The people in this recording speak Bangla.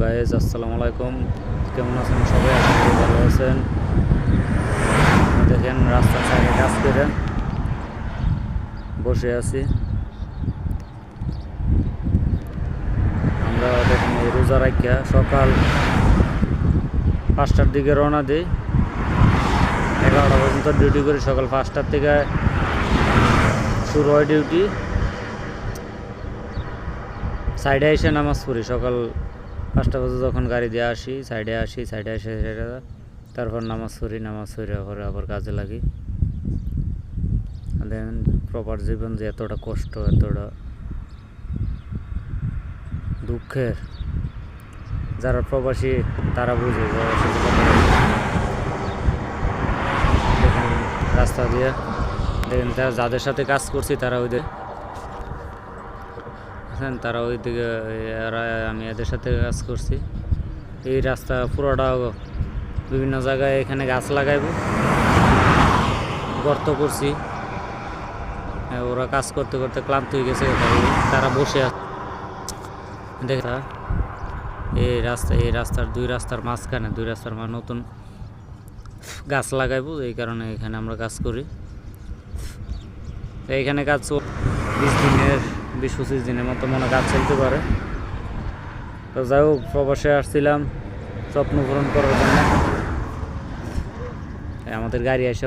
গাইজ আসসালামু আলাইকুম, কেমন আছেন সবাই? আশা করি ভালো আছেন। দেখেন রাস্তার সাইডে কাজ করে বসে আছি। আমরা দেখেন এই রোজা রাখিয়া সকাল 5টার দিকে রওনা দিই, 11টা পর্যন্ত ডিউটি করি। সকাল 5টার থেকে শুরু হয় ডিউটি। সাইডে এসে নামাজ পড়ি সকাল 5টা বাজে, যখন গাড়ি দিয়ে আসি সাইডে এসে তারপর নামাজ পড়ি পরে আবার কাজে লাগি। দেন প্রপার জীবন যে এতটা কষ্ট, এতটা দুঃখের, যারা প্রবাসী তারা বুঝে। দেখেন রাস্তা দিয়ে, দেখেন যাদের সাথে কাজ করছি তারা তারা ওই দিকে, আমি এদের সাথে কাজ করছি। এই রাস্তা পুরোটা বিভিন্ন জায়গায় এখানে গাছ লাগাইব, গর্ত করছি। ওরা কাজ করতে করতে ক্লান্ত হয়ে গেছে, তারা বসে আছে। দেখা এই রাস্তার দুই রাস্তার মাঝখানে নতুন গাছ লাগাইব, এই কারণে এখানে আমরা কাজ করি। এইখানে কাজ 20-25 দিনের মতো মনে কাজ চলতে পারে। তো যাই হোক, প্রবাসে আসছিলাম স্বপ্ন পূরণ করার জন্য। আমাদের গাড়ি এসে